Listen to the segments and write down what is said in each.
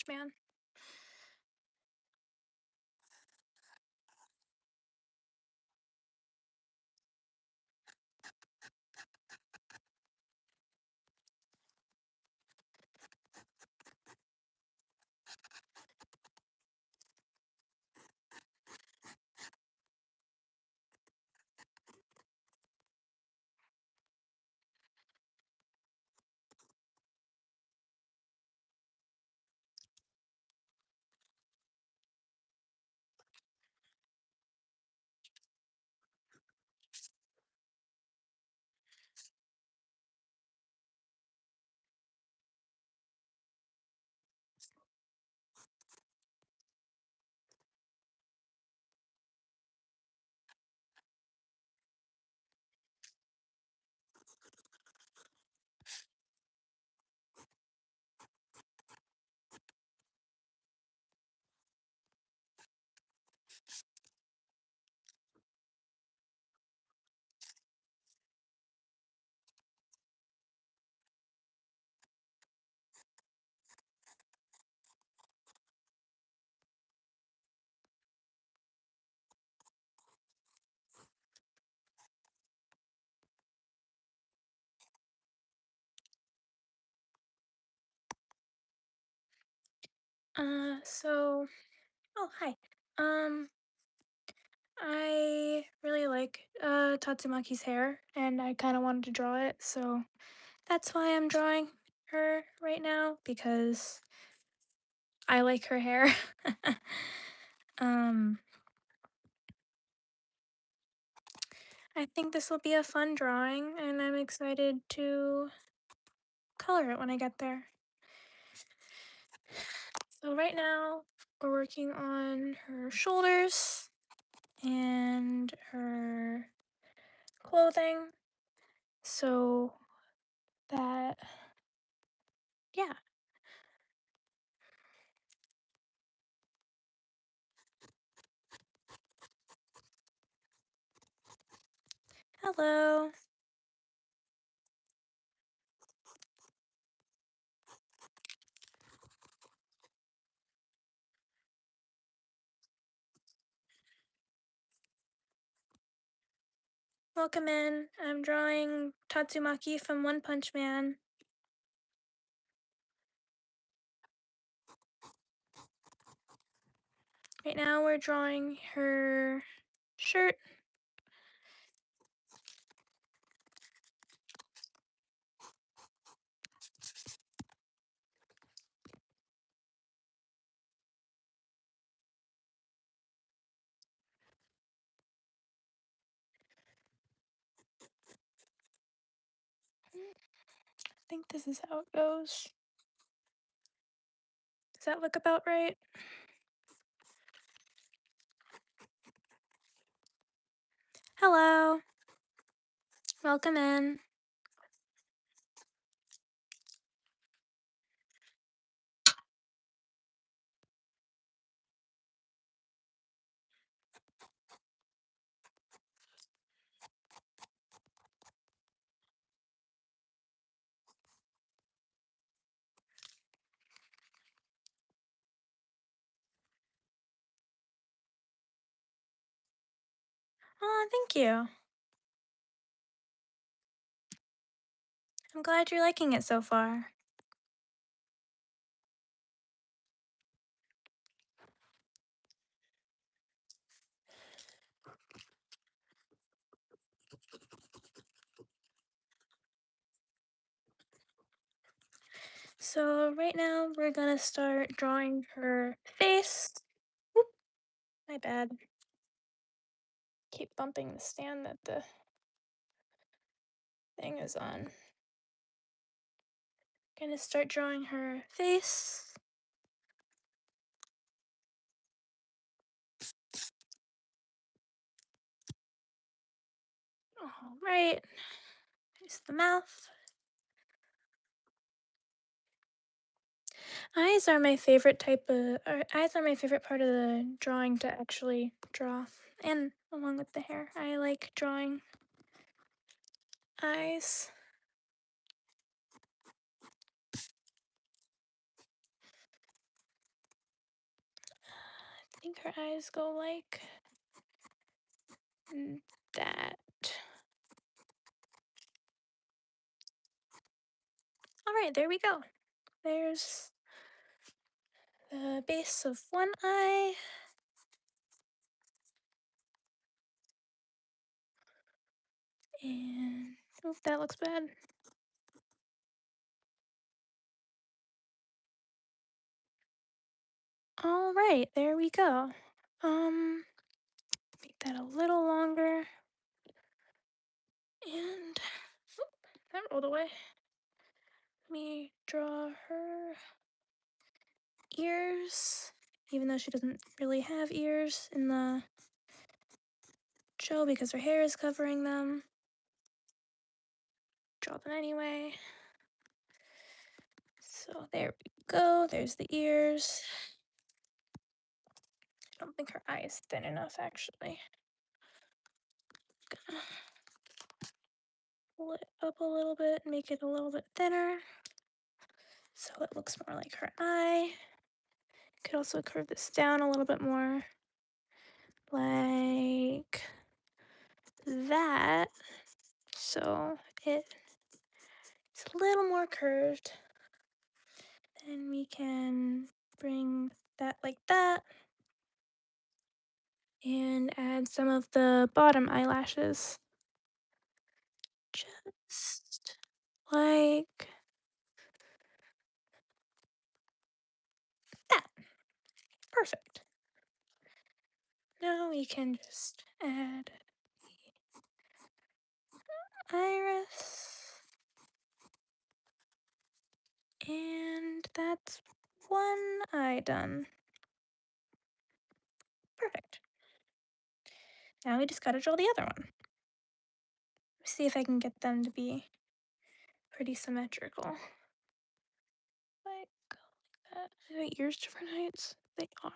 Punch Man. So, oh, hi. Um, I really like Tatsumaki's hair, and I kind of wanted to draw it, so that's why I'm drawing her right now because I like her hair. um, I think this will be a fun drawing, and I'm excited to color it when I get there. So right now, we're working on her shoulders and her clothing. So that, yeah. Hello. Welcome in. I'm drawing Tatsumaki from One Punch Man. Right now we're drawing her shirt. I think this is how it goes. Does that look about right? Hello. Welcome in. Oh, thank you. I'm glad you're liking it so far. So right now we're gonna start drawing her face. Whoop, my bad. Keep bumping the stand that the thing is on. Gonna start drawing her face. All right. Here's the mouth. Eyes are my favorite part of the drawing to actually draw. And along with the hair, I like drawing eyes. think her eyes go like that. All right, there we go. There's the base of one eye. And, oh, that looks bad. All right, there we go. Make that a little longer. And, oop, that rolled away. Let me draw her ears, even though she doesn't really have ears in the show because her hair is covering them. Draw them anyway. So there we go. There's the ears. I don't think her eye is thin enough, actually. Gonna pull it up a little bit, make it a little bit thinner, so it looks more like her eye. Could also curve this down a little bit more, like that, so it's a little more curved. Then we can bring that like that and add some of the bottom eyelashes. Just like that. Perfect. Now we can just add the iris. And that's one eye done. Perfect. Now we just gotta draw the other one. See if I can get them to be pretty symmetrical. Like that. Are the ears different heights? They are.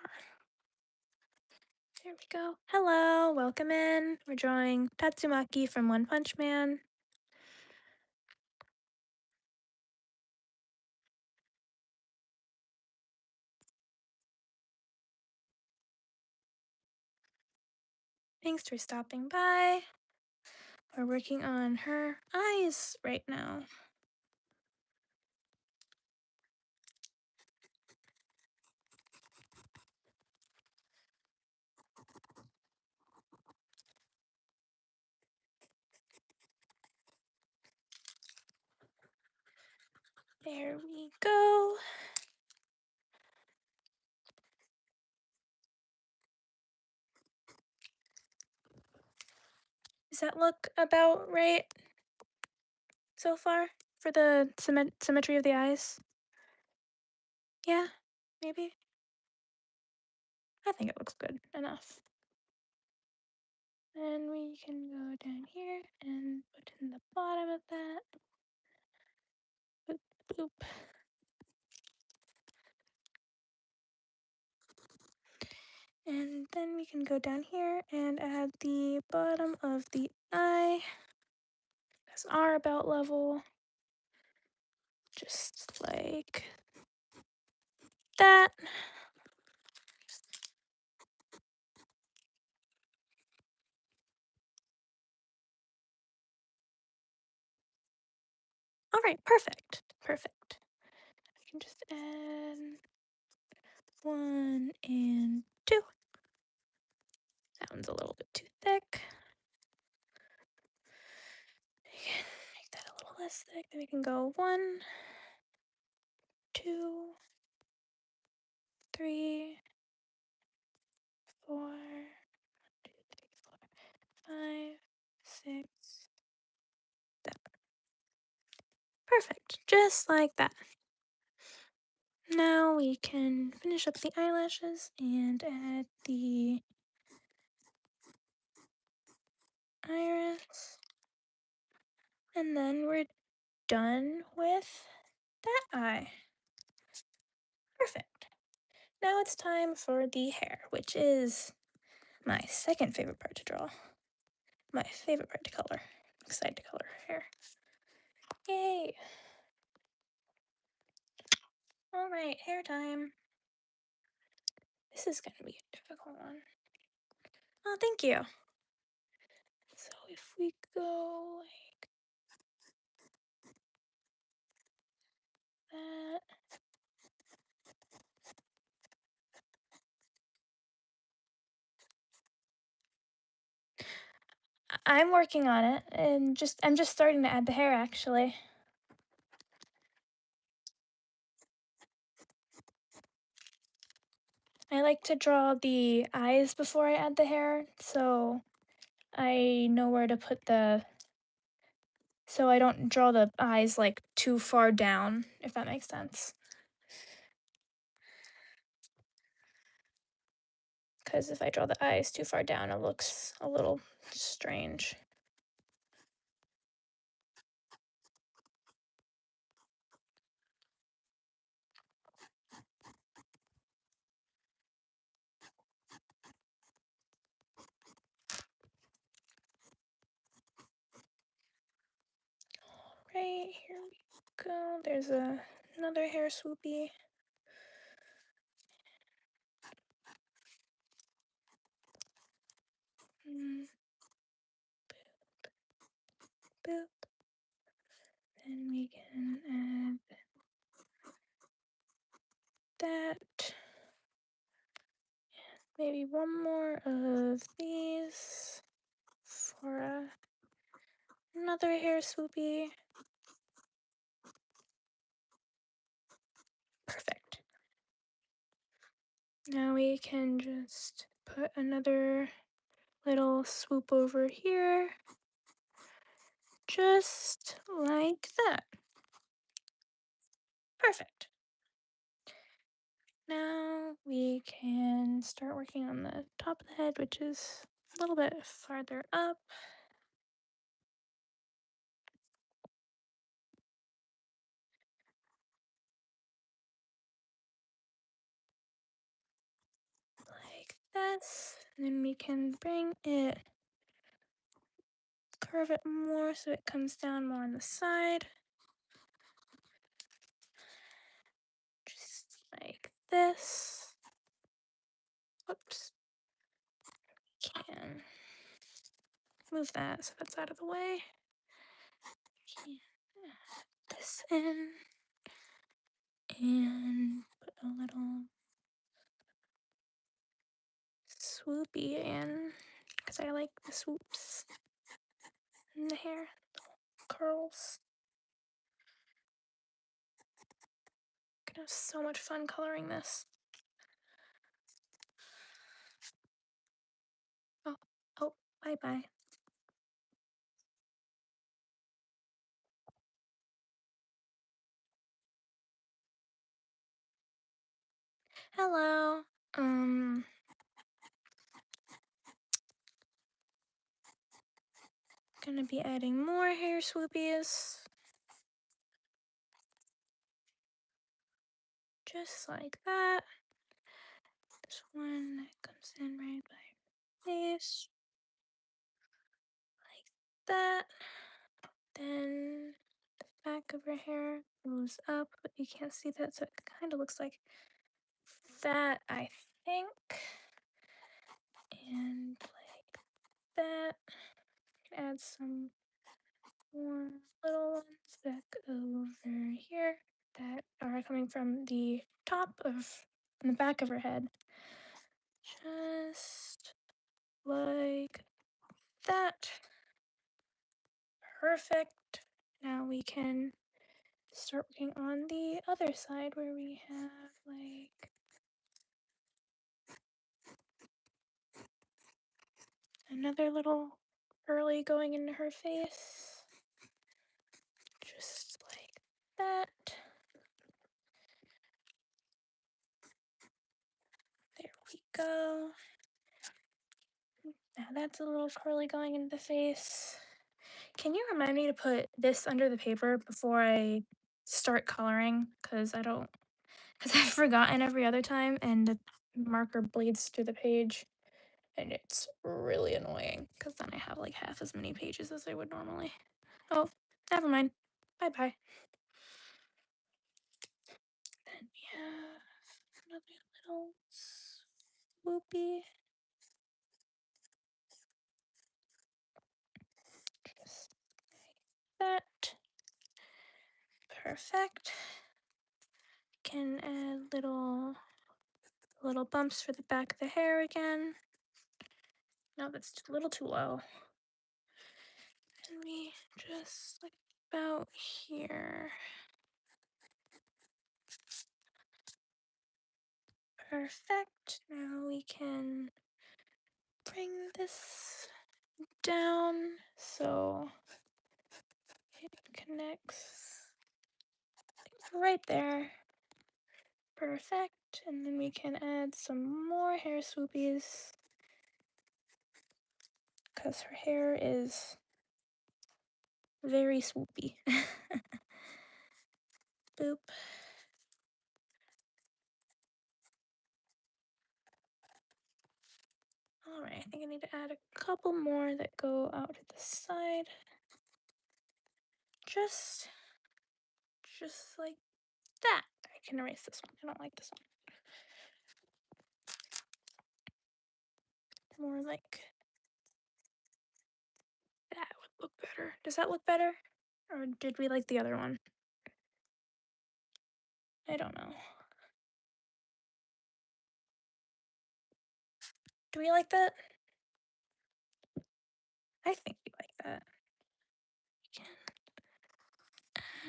There we go. Hello, welcome in. We're drawing Tatsumaki from One Punch Man. Thanks for stopping by. We're working on her eyes right now. There we go. Does that look about right so far for the symmetry of the eyes? Yeah, maybe. I think it looks good enough. Then we can go down here and put in the bottom of that. Boop, boop. And then we can go down here and add the bottom of the eye as our about level. Just like that. All right, perfect. Perfect. I can just add 1 and 2. That one's a little bit too thick. Make that a little less thick. Then we can go 1, 2, 3, 4, 5, 6, 7. Perfect. Just like that. Now we can finish up the eyelashes and add the iris. And then we're done with that eye. Perfect. Now it's time for the hair, which is my second favorite part to draw. My favorite part to color. I'm excited to color her hair. Yay! Alright, hair time. This is gonna be a difficult one. Oh, thank you. So if we go like that. I'm working on it and I'm just starting to add the hair actually. I like to draw the eyes before I add the hair, so I know where to put so I don't draw the eyes like too far down, if that makes sense. Because if I draw the eyes too far down, it looks a little strange. Right, here we go. There's another hair swoopy. Mm, boop. Then we can add that. Maybe one more of these for another hair swoopy. Perfect. Now we can just put another little swoop over here, just like that. Perfect. Now we can start working on the top of the head, which is a little bit farther up. Like this. And then we can bring it, curve it more so it comes down more on the side. Just like this. Oops. Can move that so that's out of the way. Can add this in and put a little swoopy in because I like the swoops in the hair, curls. Gonna have so much fun coloring this. Oh, oh, bye bye. Hello. Gonna be adding more hair swoopies. Just like that. This one that comes in right by her face. Like that. Then the back of her hair goes up, but you can't see that, so it kind of looks like that, I think. And like that. Add some more little ones back over here that are coming from the top of the back of her head. Just like that. Perfect. Now we can start working on the other side where we have like another little curly going into her face. Just like that. There we go. Now that's a little curly going into the face. Can you remind me to put this under the paper before I start coloring? Because I've forgotten every other time and the marker bleeds through the page and it's really annoying because then I have like half as many pages as I would normally. Oh, never mind. Bye bye. Then we have another little swoopy. Just like that. Perfect. Can add little bumps for the back of the hair again. No, that's a little too low. And we just like about here. Perfect. Now we can bring this down so it connects right there. Perfect. And then we can add some more hair swoopies because her hair is very swoopy. Boop. Alright, I think I need to add a couple more that go out to the side. Just like that. I can erase this one. I don't like this one. More like that would look better. Does that look better? Or did we like the other one? I don't know. Do we like that? I think we like that.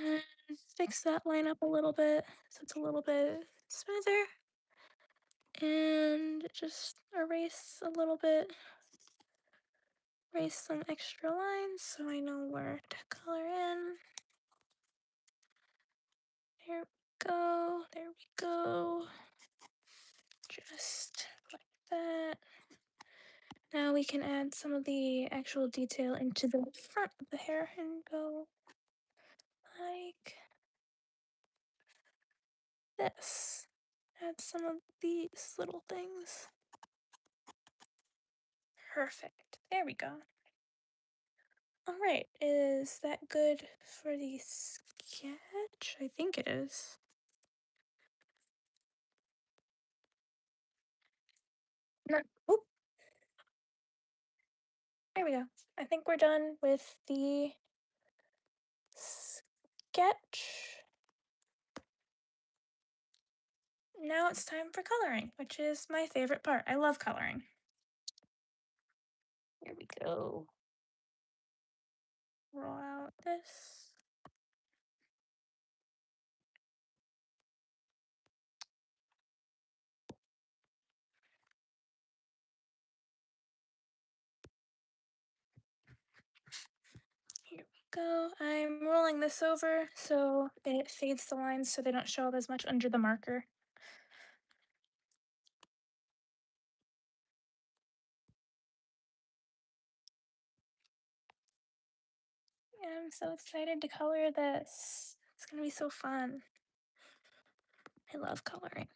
And fix that line up a little bit so it's a little bit smoother. And just erase a little bit. Erase some extra lines so I know where to color in. There we go. There we go. Just like that. Now we can add some of the actual detail into the front of the hair and go like this. Add some of these little things. Perfect. There we go. Alright, is that good for the sketch? I think it is. No. Oop. There we go. I think we're done with the sketch. Now it's time for coloring, which is my favorite part. I love coloring. Here we go. Roll out this. Here we go. I'm rolling this over so it fades the lines so they don't show up as much under the marker. I'm so excited to color this. It's gonna be so fun. I love coloring.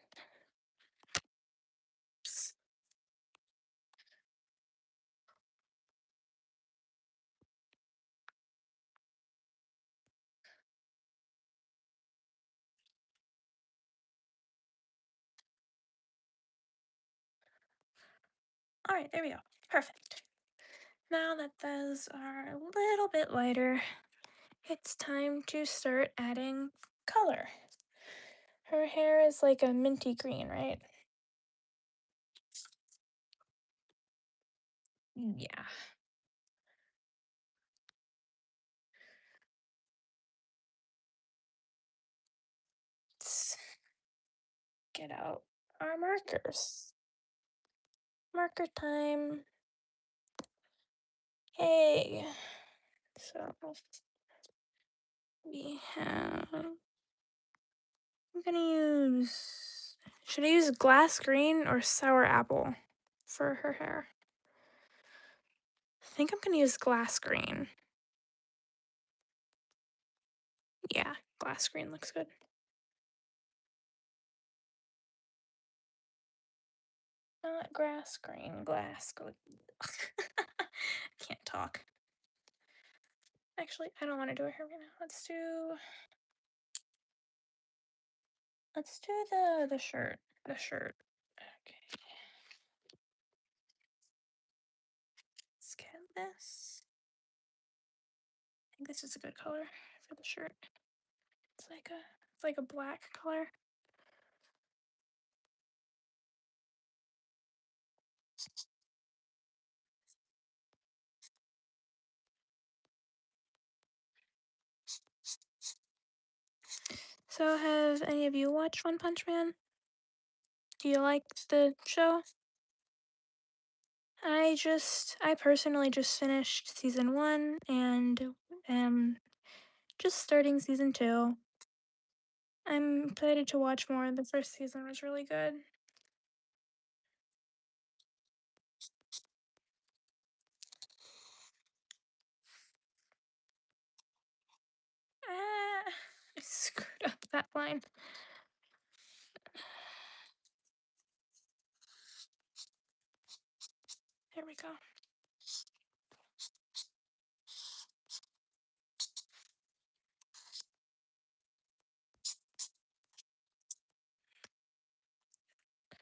All right, there we go. Perfect. Now that those are a little bit lighter, it's time to start adding color. Her hair is like a minty green, right? Yeah. Let's get out our markers. Marker time. Hey. So we have. I'm gonna use. Should I use glass green or sour apple for her hair? I think I'm gonna use glass green. Yeah, glass green looks good. Not grass green, glass green. Can't talk. Actually, I don't want to do her hair right now. Let's do the shirt. The shirt. Okay. this. I think this is a good color for the shirt. It's like a black color. So have any of you watched One Punch Man? Do you like the show? I personally just finished season 1 and am just starting season 2. I'm excited to watch more. The first season was really good. Ah, I screwed up that line. There we go.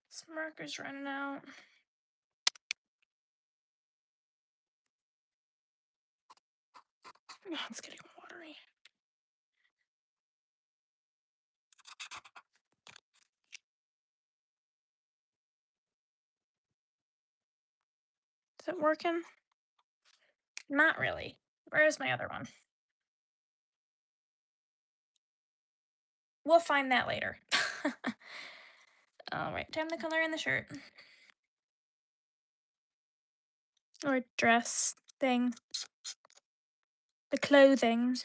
This marker's running out. Oh, it's getting watery. Is it working? Not really. Where's my other one? We'll find that later. All right, time to color in the shirt. Or dress thing. The clothing.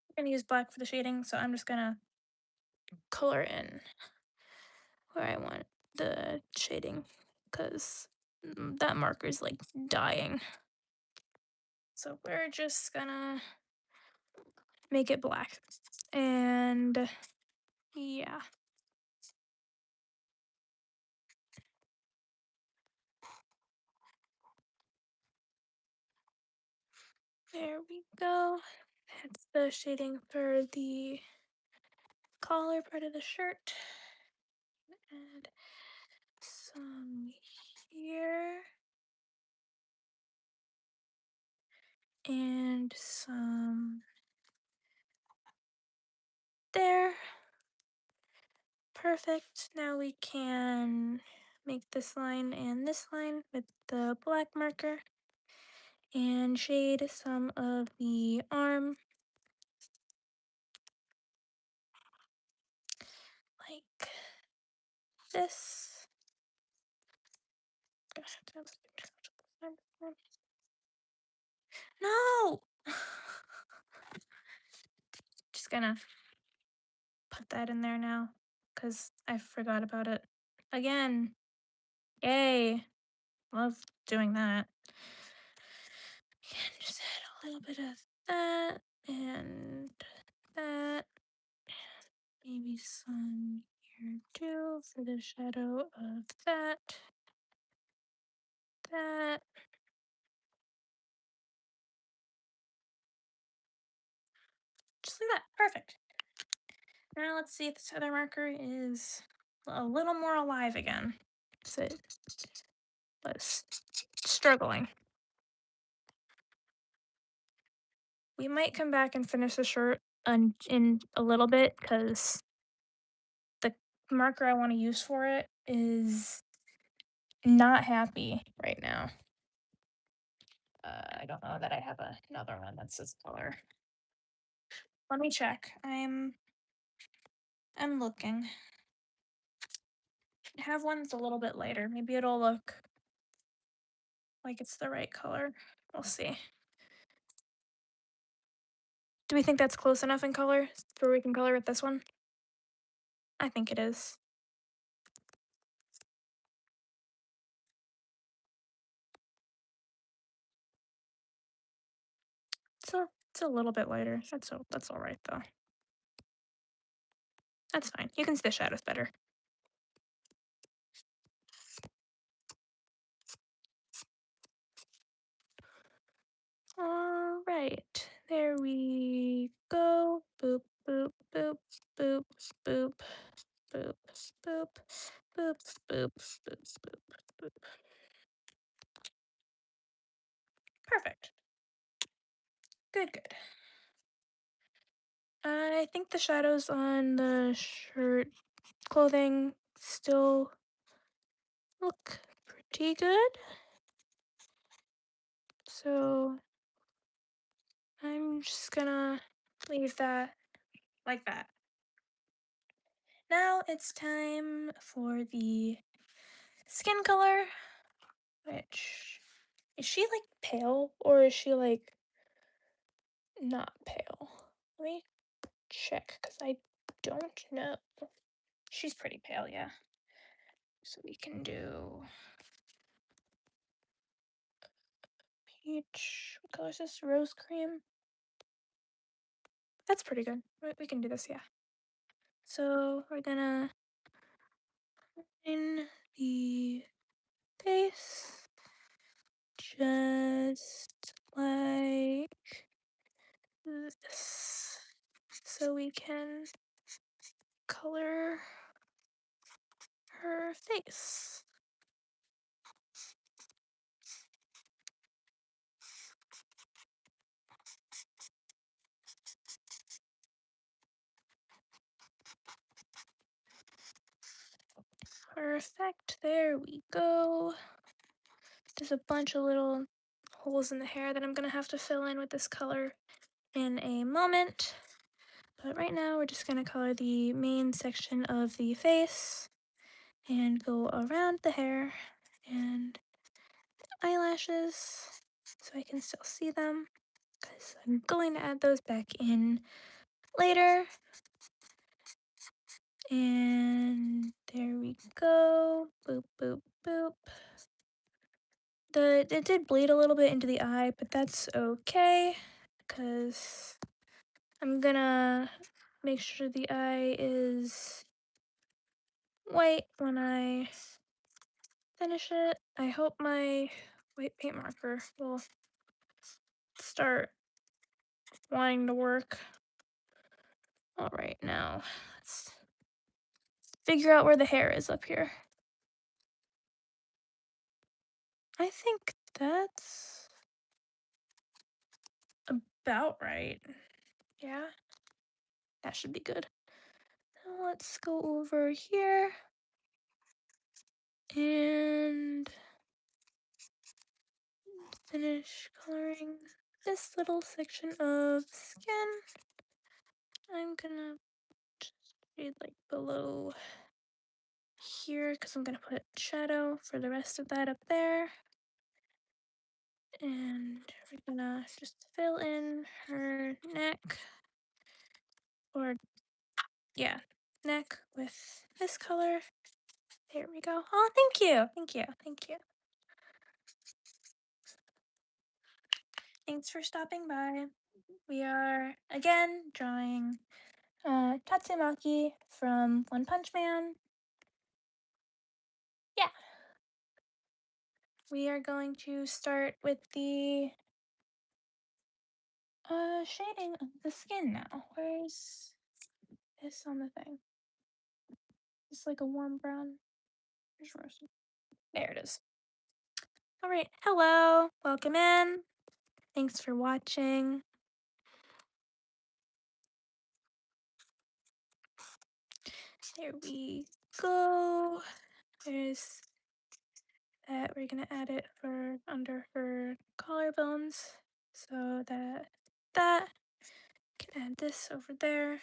I'm gonna use black for the shading, so I'm just gonna color in where I want the shading because that marker's like dying. So we're just gonna make it black. And yeah. There we go. That's the shading for the collar part of the shirt. Add some here. And some there. Perfect. Now we can make this line and this line with the black marker and shade some of the arm like this. No! Just gonna put that in there now because I forgot about it again. Yay! Love doing that. And just add a little bit of that and that. Maybe some here too for the shadow of that. That. Just like that. Perfect. Now let's see if this other marker is a little more alive again. So it was struggling. We might come back and finish the shirt in a little bit because the marker I want to use for it is not happy right now. I don't know that I have another one that's this color. Let me check. I'm looking. I have one that's a little bit lighter. Maybe it'll look like it's the right color. We'll see. Do we think that's close enough in color where we can color with this one? I think it is. So it's a little bit lighter. That's all right though. That's fine. You can see the shadows better. All right, there we go. Boop, boop, boop, boop, boop. boop, boop, boop, boop, boop, boop, boop. Perfect. Good, good. I think the shadows on the shirt clothing still look pretty good. So I'm just gonna leave that like that. Now it's time for the skin color, which is she like pale or is she like not pale? Let me check because I don't know. She's pretty pale, yeah. So we can do peach. What color is this? Rose cream. That's pretty good. We can do this, yeah. So we're gonna in the face just like this. So we can color her face. Perfect. There we go. There's a bunch of little holes in the hair that I'm gonna have to fill in with this color in a moment. But right now we're just gonna color the main section of the face and go around the hair and eyelashes so I can still see them because I'm going to add those back in later. And there we go. Boop, boop, boop. It did bleed a little bit into the eye, but that's okay because I'm gonna make sure the eye is white when I finish it. I hope my white paint marker will start wanting to work. All right, now let's figure out where the hair is up here. I think that's about right. Yeah, that should be good. Now let's go over here and finish coloring this little section of skin. I'm gonna just shade like below here because I'm gonna put shadow for the rest of that up there. And we're gonna just fill in her neck, or yeah, neck with this color. There we go. Oh, thank you, thank you, thank you. Thanks for stopping by. We are again drawing Tatsumaki from One Punch Man. Yeah. We are going to start with the shading of the skin now. Where's this on the thing? It's like a warm brown. Where's Rosa? There it is. All right. Hello. Welcome in. Thanks for watching. There we go. There's that. We're gonna add it for under her collarbones so that can add this over there.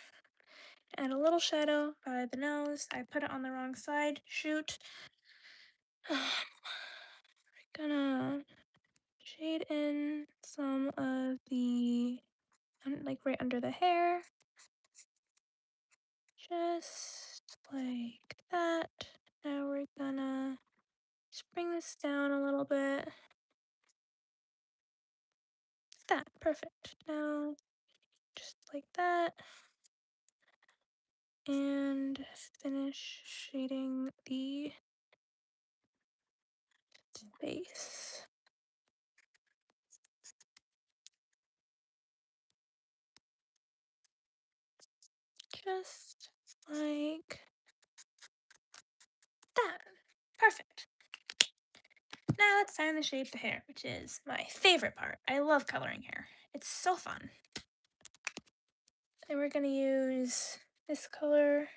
Add a little shadow by the nose. I put it on the wrong side. Shoot. We're gonna shade in some of the, like right under the hair. Just like that. Now we're gonna just bring this down a little bit. That, perfect. Now, just like that. And finish shading the base. Just like Perfect. Now it's time to shape the hair, which is my favorite part. I love coloring hair. It's so fun. And we're gonna use this color,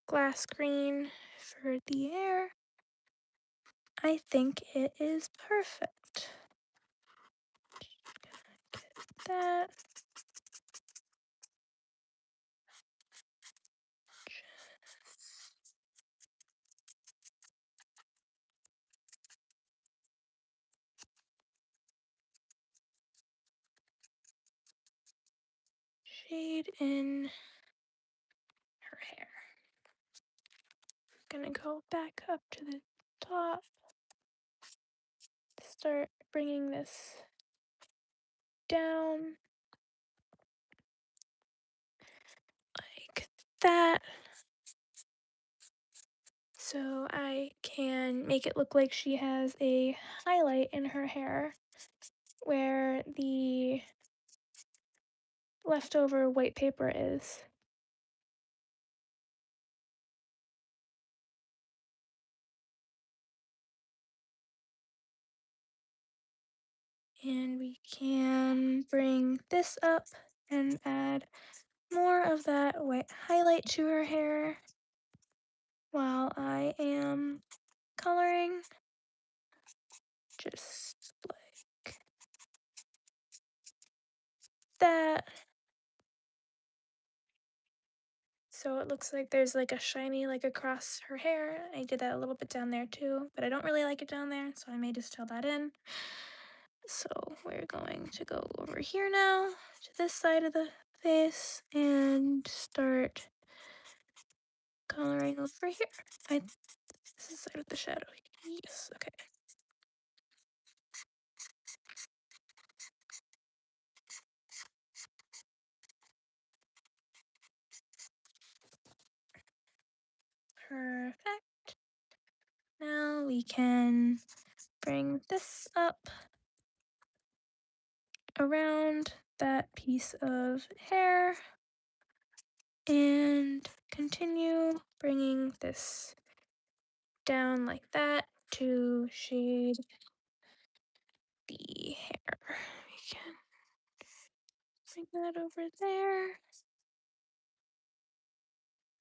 glass green, for the hair. I think it is perfect. Get that. Shade in her hair. Gonna go back up to the top. Start bringing this down like that. So I can make it look like she has a highlight in her hair where the leftover white paper is. And we can bring this up and add more of that white highlight to her hair while I am coloring. Just like that. So it looks like there's like a shiny like across her hair. I did that a little bit down there too, but I don't really like it down there, so I may just fill that in. So we're going to go over here now to this side of the face and start coloring over here. This is the side with the shadow. Yes, okay. Perfect. Now we can bring this up around that piece of hair and continue bringing this down like that to shade the hair. We can bring that over there.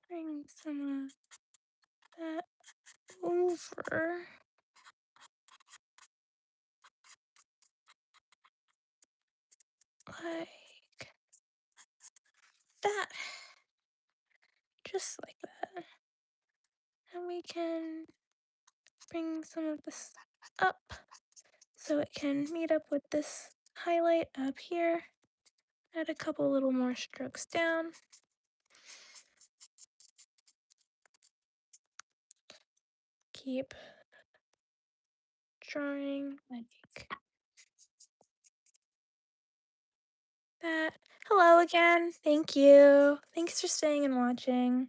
Bring some of that over. Like that. Just like that. And we can bring some of this up so it can meet up with this highlight up here. Add a couple little more strokes down. Keep drawing like that. Hello again. Thank you. Thanks for staying and watching.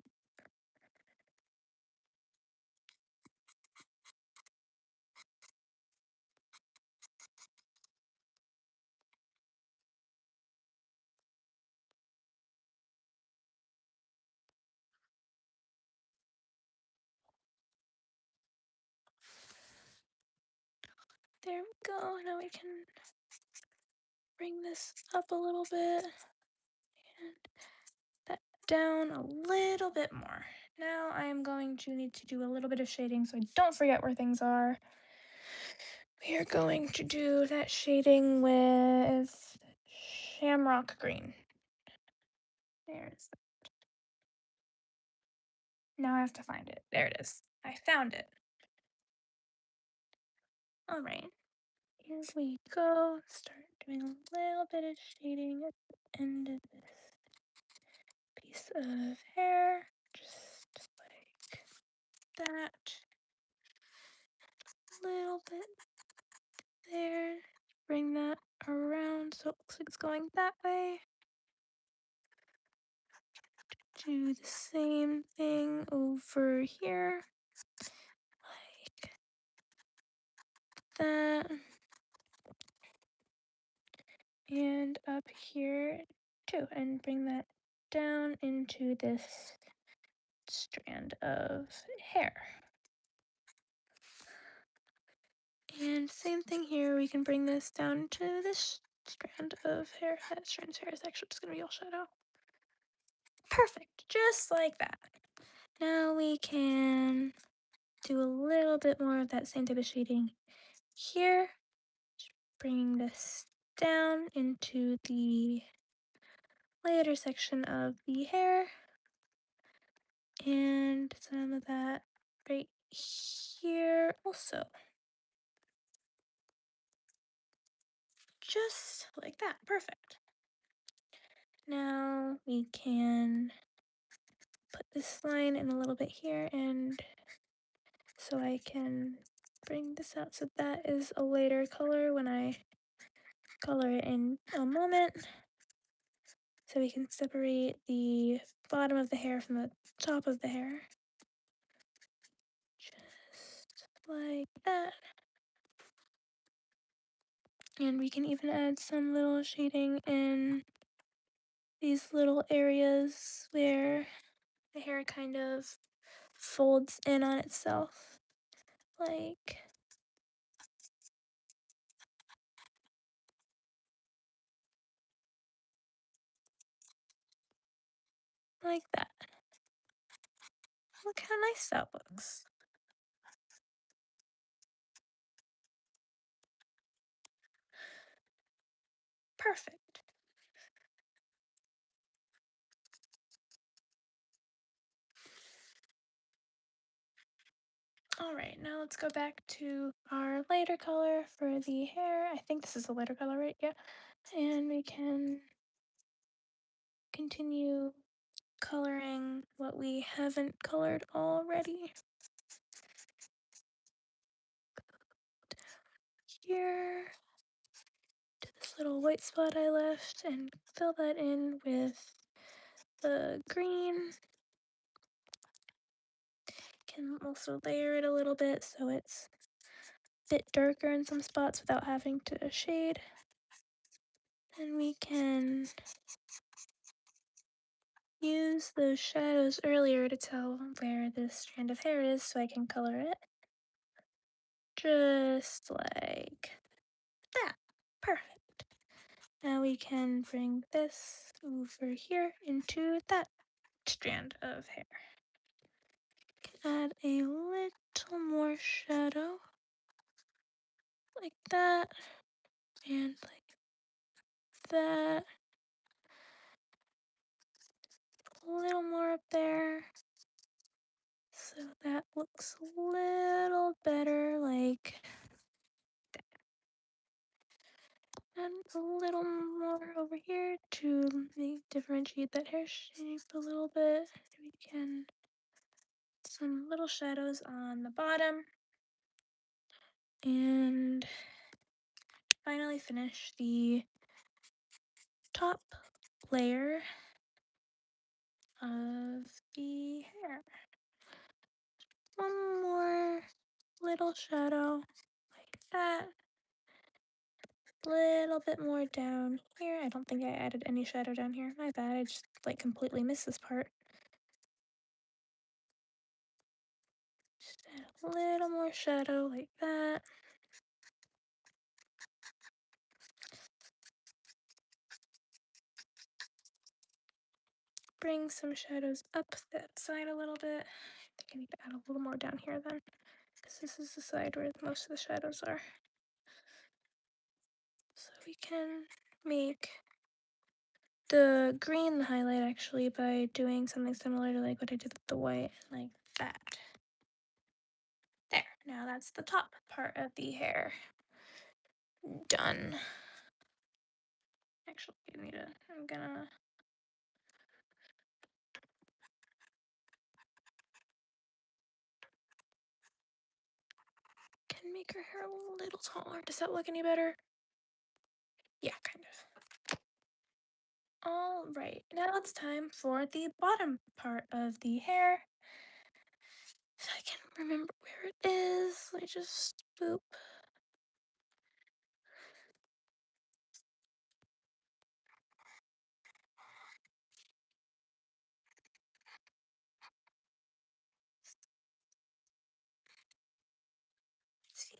There we go. Now we can bring this up a little bit and that down a little bit more. Now I am going to need to do a little bit of shading so I don't forget where things are. We are going to do that shading with Shamrock Green. There's that. Now I have to find it. There it is. I found it. All right. Here we go. Start doing a little bit of shading at the end of this piece of hair. Just like that. A little bit there. Bring that around so it looks like it's going that way. Do the same thing over here. Like that. And up here too. And bring that down into this strand of hair. And same thing here, we can bring this down to this strand of hair. That strand of hair is actually just gonna be all shadow. Perfect, just like that. Now we can do a little bit more of that same type of shading here. Bringing this down into the later section of the hair. And some of that right here also. Just like that, perfect. Now we can put this line in a little bit here, and so I can bring this out so that is a later color when I color it in a moment. So we can separate the bottom of the hair from the top of the hair. Just like that. And we can even add some little shading in these little areas where the hair kind of folds in on itself. Like that. Look how nice that looks. Perfect. Alright, now let's go back to our lighter color for the hair. I think this is a lighter color, right? Yeah. And we can continue coloring what we haven't colored already. Here to this little white spot I left and fill that in with the green. Can also layer it a little bit so it's a bit darker in some spots without having to shade. And we can use those shadows earlier to tell where this strand of hair is so I can color it. Just like that. Perfect. Now we can bring this over here into that strand of hair. Add a little more shadow like that and like that. A little more up there so that looks a little better, like, and a little more over here to differentiate that hair shape a little bit. We can some little shadows on the bottom and finally finish the top layer of the hair. One more little shadow like that. Little bit more down here. I don't think I added any shadow down here. My bad, I just like completely missed this part. Just add a little more shadow like that. Bring some shadows up that side a little bit. I think I need to add a little more down here then, because this is the side where most of the shadows are. So we can make the green the highlight actually by doing something similar to like what I did with the white, like that. There, now that's the top part of the hair done. Actually, I'm gonna can make her hair a little taller. Does that look any better? Yeah, kind of. All right, now it's time for the bottom part of the hair. If I can remember where it is, let me just boop.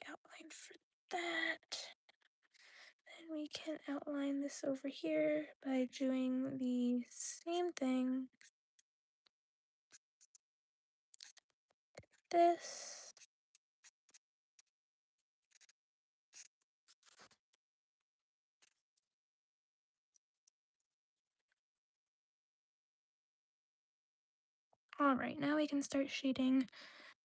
outline for that. Then we can outline this over here by doing the same thing. This. All right, now we can start shading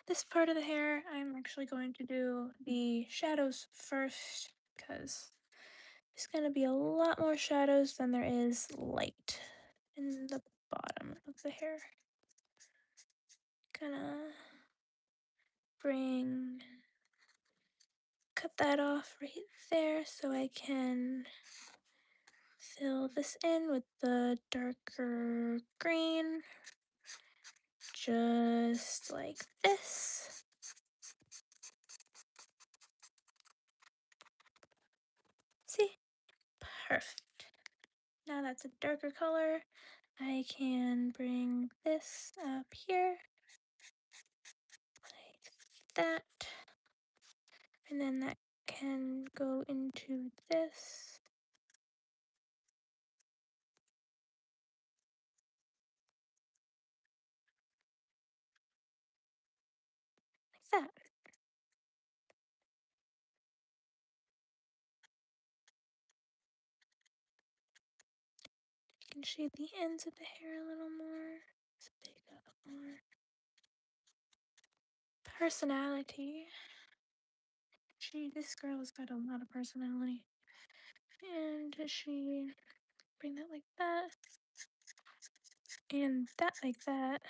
this part of the hair. I'm actually going to do the shadows first because there's going to be a lot more shadows than there is light in the bottom of the hair. Gonna cut that off right there so I can fill this in with the darker green, just like this. See? Perfect. Now that's a darker color. I can bring this up here, like that. And then that can go into this. Like that. You can shade the ends of the hair a little more so they got more personality. This girl has got a lot of personality. And she bring that like that. And that like that.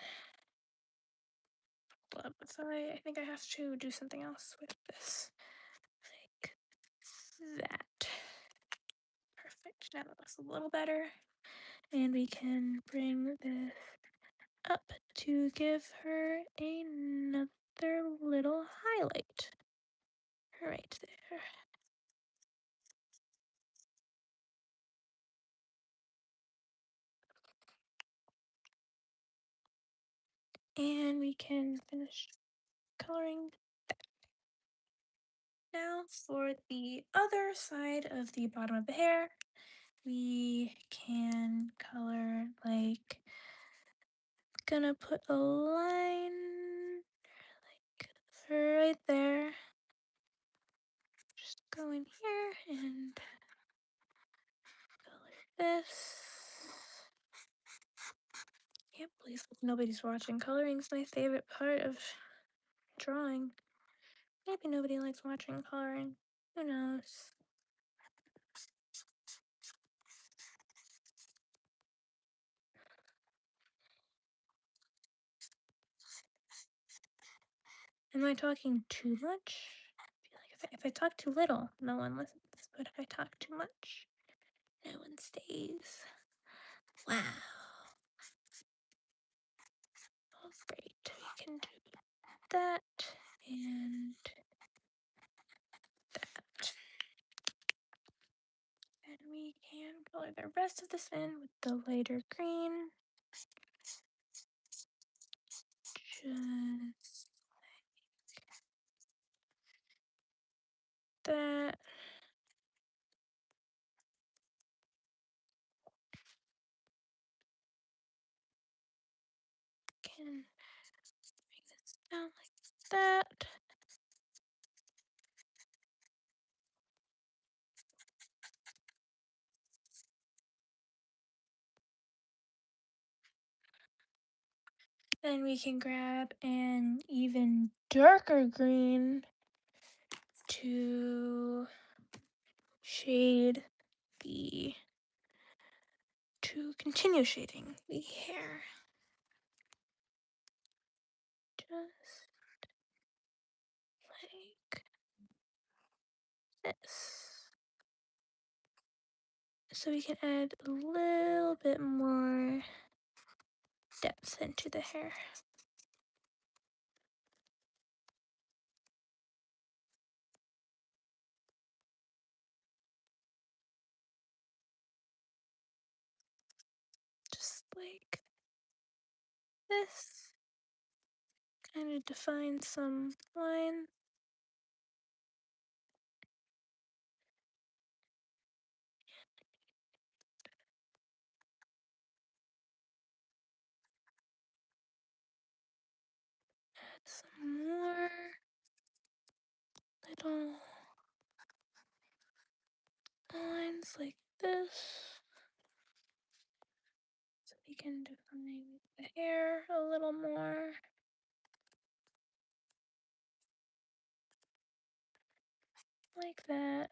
So I think I have to do something else with this. Like that. Perfect. Now that looks a little better. And we can bring this up to give her another little highlight. Right there. And we can finish coloring. Now for the other side of the bottom of the hair, we can color like, gonna put a line like right there. Just go in here and color this. Can't believe nobody's watching. Coloring's my favorite part of drawing. Maybe nobody likes watching coloring. Who knows? Am I talking too much? I feel like if I talk too little, no one listens. But if I talk too much, no one stays. Wow. Oh, great. We can do that and that. And we can color the rest of this in with the lighter green. Just that. Can bring this down like that. Then we can grab an even darker green to shade the, to continue shading the hair. Just like this. So we can add a little bit more depth into the hair. Just like this. Kind of define some lines. Some more little lines like this. So we can define the hair a little more. Like that.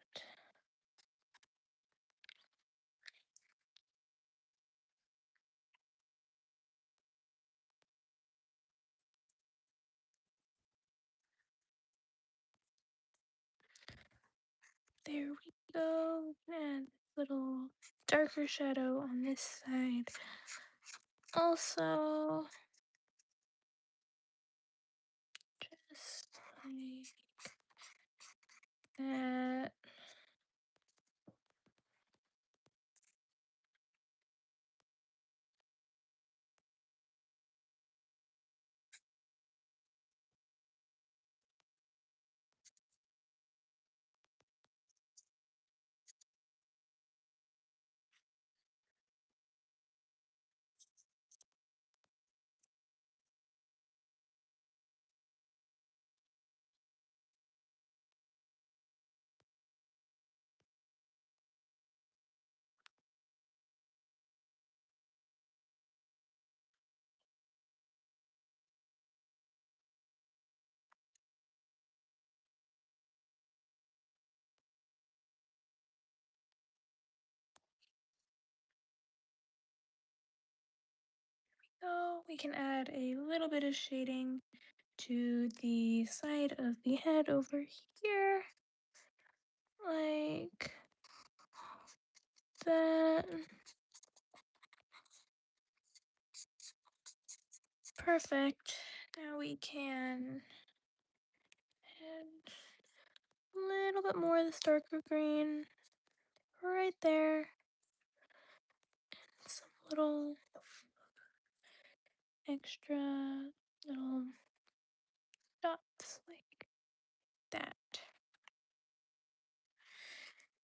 There we go. We can add a little darker shadow on this side. Also, just like that. So we can add a little bit of shading to the side of the head over here. Like that. Perfect. Now we can add a little bit more of this darker green right there. Some little extra little dots like that.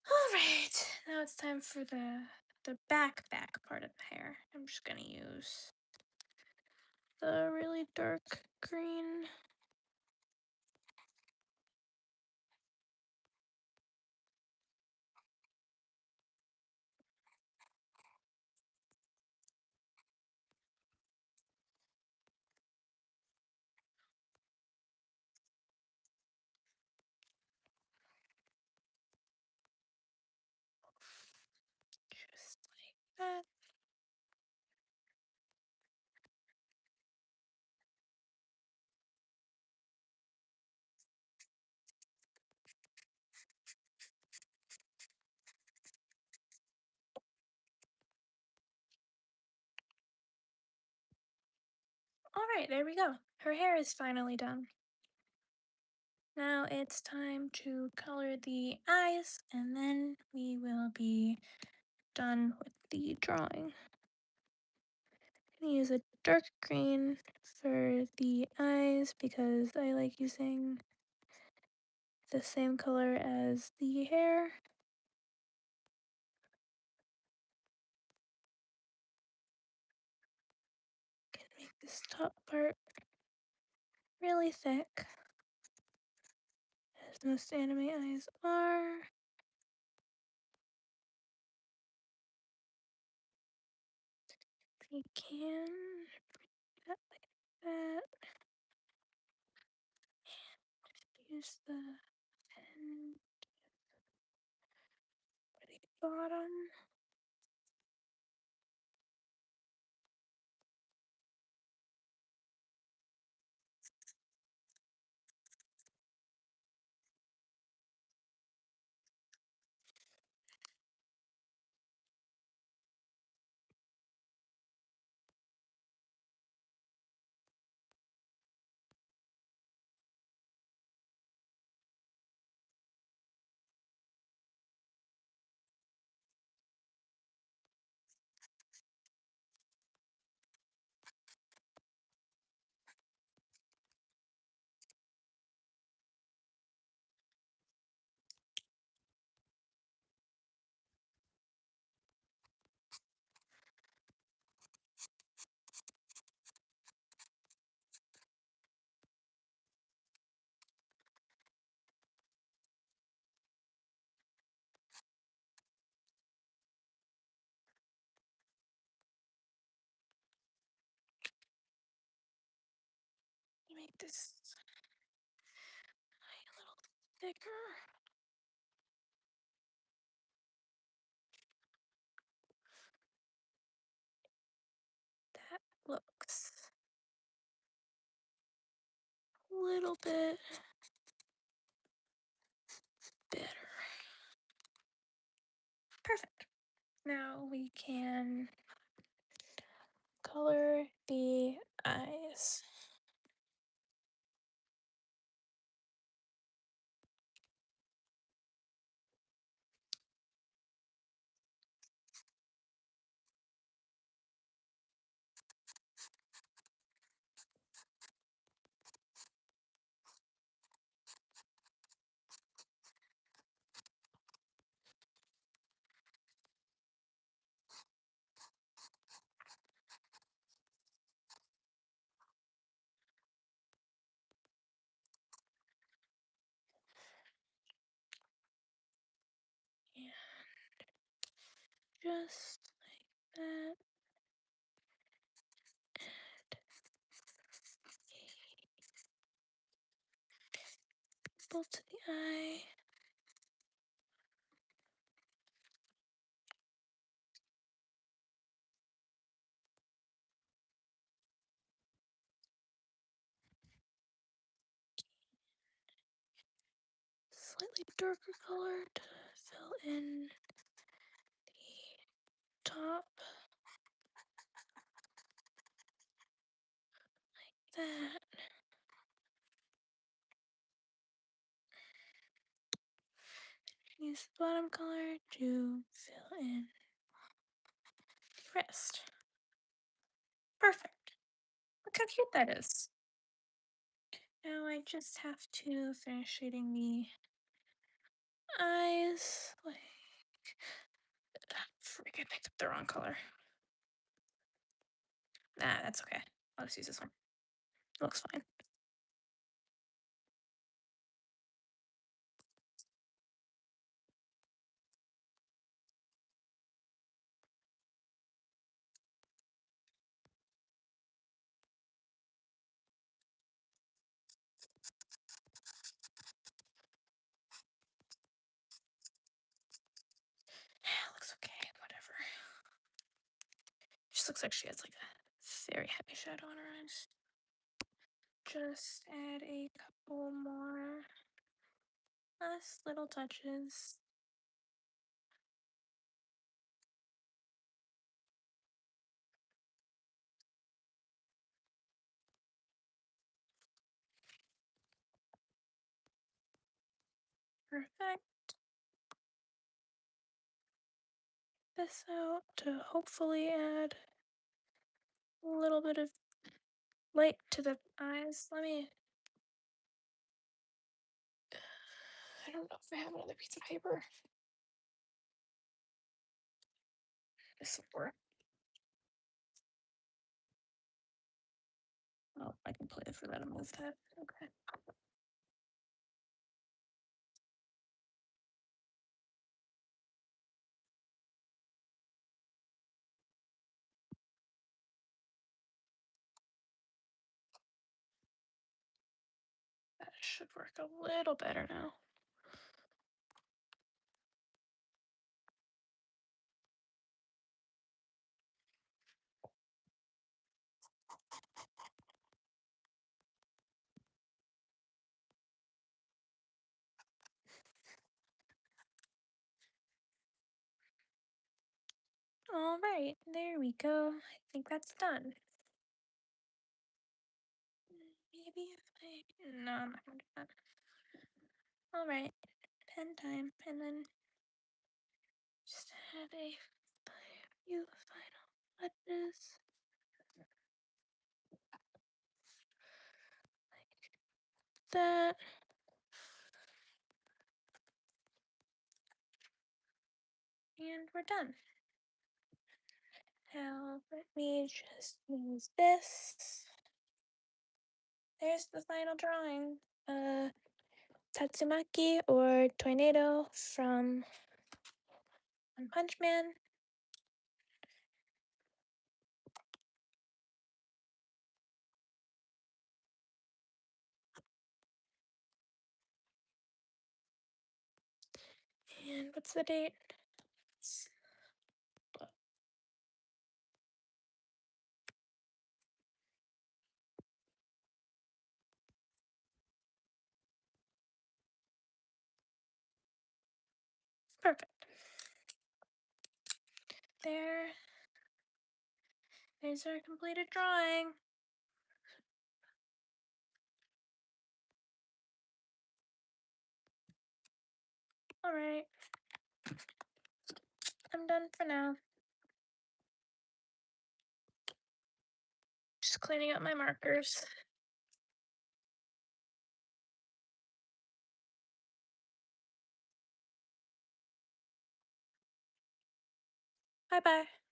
All right, now it's time for the back part of the hair. I'm just gonna use the really dark green. Just like that. All right, there we go. Her hair is finally done. Now it's time to color the eyes, and then we will be done with the drawing. I'm gonna use a dark green for the eyes because I like using the same color as the hair. Can make this top part really thick, as most anime eyes are. We can bring that like that. Use the pen for the bottom. make this eye a little thicker. That looks a little bit better. Perfect. Now we can color the eyes. And just like that. Pull to the eye. Slightly darker color to fill in the top. Like that. Use the bottom color to fill in the rest. Perfect. Look how cute that is. Now I just have to finish shading the eyes. Like, freak, I picked up the wrong color. Nah, that's okay. I'll just use this one. It looks fine. Looks okay, whatever. Just looks like she has like a very heavy shadow on her eyes. Just add a couple more last little touches. Perfect. This out to hopefully add a little bit of light to the eyes. I don't know if I have another piece of paper. This will work. Oh, I can play for that and move that. Okay. That should work a little better now. All right, there we go. I think that's done. Maybe if I... No, I'm not gonna do that. All right, pen time, and then just add a few final touches. Like that. And we're done. Now, let me just use this. There's the final drawing. Tatsumaki or Tornado from One Punch Man. And what's the date? It's- Perfect. There. There's our completed drawing. Alright, I'm done for now. Just cleaning up my markers. Bye bye.